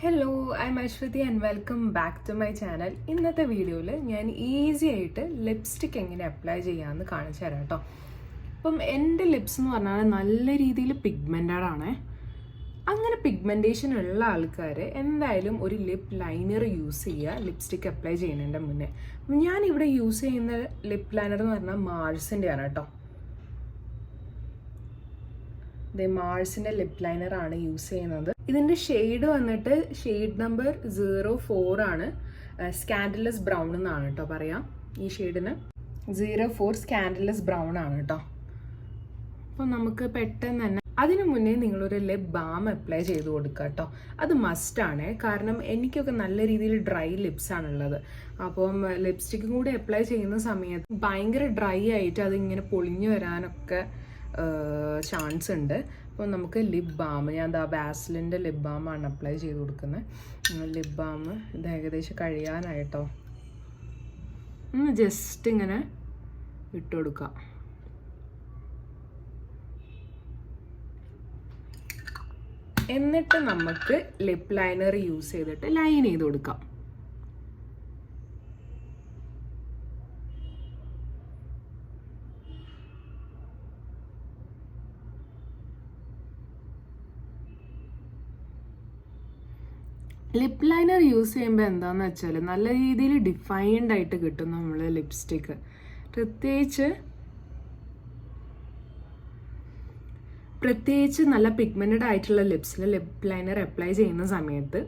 Hello, I am Aswathy and welcome back to my channel. ഇന്നത്തെ വീഡിയോയിൽ ഞാൻ ഈസി ആയിട്ട് ലിപ്സ്റ്റിക് എങ്ങനെ അപ്ലൈ ചെയ്യാമെന്ന് കാണിച്ചു തരാം കേട്ടോ. അപ്പം എൻ്റെ ലിപ്സ് എന്ന് പറഞ്ഞാൽ നല്ല രീതിയിൽ പിഗ്മെൻറ്റഡ് ആണ്. അങ്ങനെ പിഗ്മെൻറ്റേഷൻ ഉള്ള ആൾക്കാർ എന്തായാലും ഒരു ലിപ്പ് ലൈനർ യൂസ് ചെയ്യുക ലിപ്സ്റ്റിക് അപ്ലൈ ചെയ്യുന്നതിൻ്റെ മുന്നേ. ഞാനിവിടെ യൂസ് ചെയ്യുന്ന ലിപ്പ് ലൈനർ എന്ന് പറഞ്ഞാൽ മാർസിൻ്റെ ആണ് കേട്ടോ. മാർസിൻ്റെ ലിപ്പ് ലൈനർ ആണ് യൂസ് ചെയ്യുന്നത്. ഇതിൻ്റെ ഷെയ്ഡ് വന്നിട്ട് ഷെയ്ഡ് നമ്പർ 04 ആണ്. സ്കാൻഡലസ് ബ്രൗൺ എന്നാണ് കേട്ടോ പറയാം. ഈ ഷെയ്ഡിന് 04 സ്കാൻഡലസ് ബ്രൗൺ ആണ് കേട്ടോ. അപ്പോൾ നമുക്ക് പെട്ടെന്ന് തന്നെ അതിനു മുന്നേ നിങ്ങളൊരു ലിപ്പ് ബാം അപ്ലൈ ചെയ്ത് കൊടുക്കുക കേട്ടോ. അത് മസ്റ്റാണ്. കാരണം എനിക്കൊക്കെ നല്ല രീതിയിൽ ഡ്രൈ ലിപ്സ് ആണുള്ളത്. അപ്പം ലിപ്സ്റ്റിക്കും കൂടി അപ്ലൈ ചെയ്യുന്ന സമയത്ത് ഭയങ്കര ഡ്രൈ ആയിട്ട് അതിങ്ങനെ പൊളിഞ്ഞു വരാനൊക്കെ ചാൻസ് ഉണ്ട്. അപ്പോൾ നമുക്ക് ലിപ് ബാം, ഞാൻ വാസ്ലിൻ്റെ ലിപ് ബാമാണ് അപ്ലൈ ചെയ്ത് കൊടുക്കുന്നത്. ലിപ് ബാം ഇത് ഏകദേശം കഴിയാനായിട്ടോ. ജസ്റ്റ് ഇങ്ങനെ ഇട്ട് കൊടുക്കുക. എന്നിട്ട് നമുക്ക് ലിപ്പ് ലൈനർ യൂസ് ചെയ്തിട്ട് ലൈൻ ചെയ്ത് കൊടുക്കാം. ലിപ്പ് ലൈനർ യൂസ് ചെയ്യുമ്പോൾ എന്താണെന്ന് വെച്ചാൽ നല്ല രീതിയിൽ ഡിഫൈൻഡ് ആയിട്ട് കിട്ടും നമ്മൾ ലിപ്സ്റ്റിക്ക്. പ്രത്യേകിച്ച് നല്ല പിഗ്മെൻറ്റഡ് ആയിട്ടുള്ള ലിപ്സിൽ ലിപ്പ് ലൈനർ അപ്ലൈ ചെയ്യുന്ന സമയത്ത്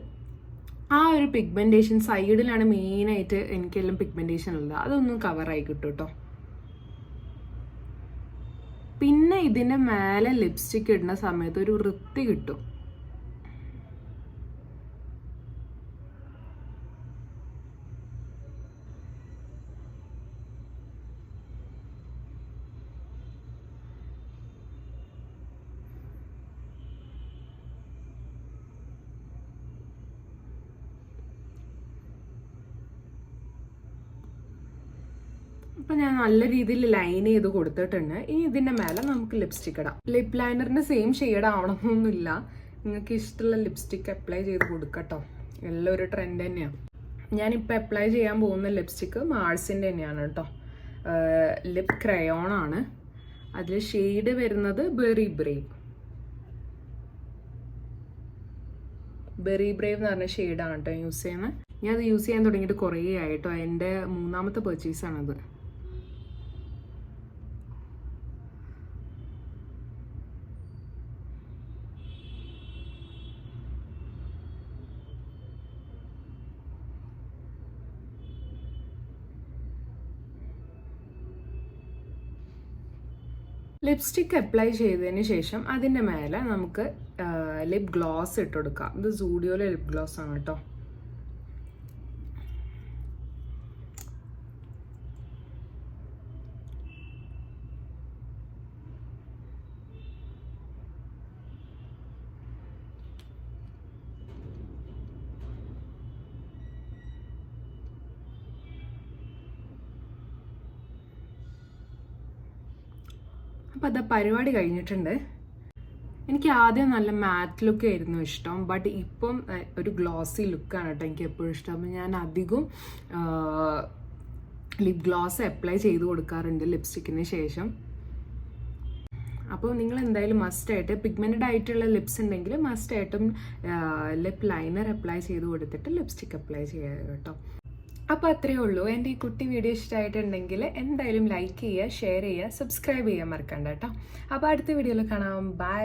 ആ ഒരു പിഗ്മെൻറ്റേഷൻ സൈഡിലാണ് മെയിനായിട്ട് എനിക്കെല്ലാം പിഗ്മെൻറ്റേഷൻ ഉള്ളത്, അതൊന്നും കവറായി കിട്ടും കേട്ടോ. പിന്നെ ഇതിൻ്റെ മേലെ ലിപ്സ്റ്റിക്ക് ഇടുന്ന സമയത്ത് ഒരു വൃത്തി കിട്ടും. അപ്പം ഞാൻ നല്ല രീതിയിൽ ലൈൻ ചെയ്ത് കൊടുത്തിട്ടുണ്ട്. ഇനി ഇതിൻ്റെ മേലെ നമുക്ക് ലിപ്സ്റ്റിക് ഇടാം. ലിപ്പ് ലൈനറിൻ്റെ സെയിം ഷെയ്ഡ് ആവണമെന്നൊന്നുമില്ല. നിങ്ങൾക്ക് ഇഷ്ടമുള്ള ലിപ്സ്റ്റിക് അപ്ലൈ ചെയ്ത് കൊടുക്കട്ടോ. എല്ലാം ഒരു ട്രെൻഡ് തന്നെയാണ്. ഞാനിപ്പോൾ അപ്ലൈ ചെയ്യാൻ പോകുന്ന ലിപ്സ്റ്റിക്ക് മാർസിൻ്റെ തന്നെയാണ് കേട്ടോ. ലിപ്പ് ക്രയോൺ ആണ്. അതിൽ ഷെയ്ഡ് വരുന്നത് ബെറി ബ്രേവ് എന്ന് പറഞ്ഞ ഷെയ്ഡാണ് കേട്ടോ യൂസ് ചെയ്യുന്നത്. ഞാൻ അത് യൂസ് ചെയ്യാൻ തുടങ്ങിയിട്ട് കുറേ ആയിട്ടോ. എൻ്റെ 3ാമത്തെ പർച്ചേസാണത്. ലിപ്സ്റ്റിക്ക് അപ്ലൈ ചെയ്തതിന് ശേഷം അതിൻ്റെ മേലെ നമുക്ക് ലിപ്പ് ഗ്ലോസ് ഇട്ട് കൊടുക്കാം. ഇത് സൂഡിയോയിലെ ലിപ്പ് ഗ്ലോസ് ആണ് കേട്ടോ. അപ്പോൾ അത് പരിപാടി കഴിഞ്ഞിട്ടുണ്ട്. എനിക്ക് ആദ്യം നല്ല മാറ്റ് ലുക്ക് ആയിരുന്നു ഇഷ്ടം, ബട്ട് ഇപ്പം ഒരു ഗ്ലോസി ലുക്കാണ് കേട്ടോ എനിക്ക് എപ്പോഴും ഇഷ്ടം. അപ്പോൾ ഞാൻ അധികം ലിപ് ഗ്ലോസ് അപ്ലൈ ചെയ്ത് കൊടുക്കാറുണ്ട് ലിപ്സ്റ്റിക്കിന് ശേഷം. അപ്പോൾ നിങ്ങൾ എന്തായാലും മസ്റ്റായിട്ട് പിഗ്മെൻറ്റഡ് ആയിട്ടുള്ള ലിപ്സ് ഉണ്ടെങ്കിൽ മസ്റ്റായിട്ടും ലിപ്പ് ലൈനർ അപ്ലൈ ചെയ്ത് കൊടുത്തിട്ട് ലിപ്സ്റ്റിക്ക് അപ്ലൈ ചെയ്യുക കേട്ടോ. അപ്പോൾ അത്രയേ ഉള്ളൂ. എൻ്റെ ഈ കുട്ടി വീഡിയോ ഇഷ്ടമായിട്ടുണ്ടെങ്കിൽ എന്തായാലും ലൈക്ക് ചെയ്യുക, ഷെയർ ചെയ്യുക, സബ്സ്ക്രൈബ് ചെയ്യാൻ മറക്കണ്ട കേട്ടോ. അപ്പോൾ അടുത്ത വീഡിയോയിൽ കാണാം. ബൈ.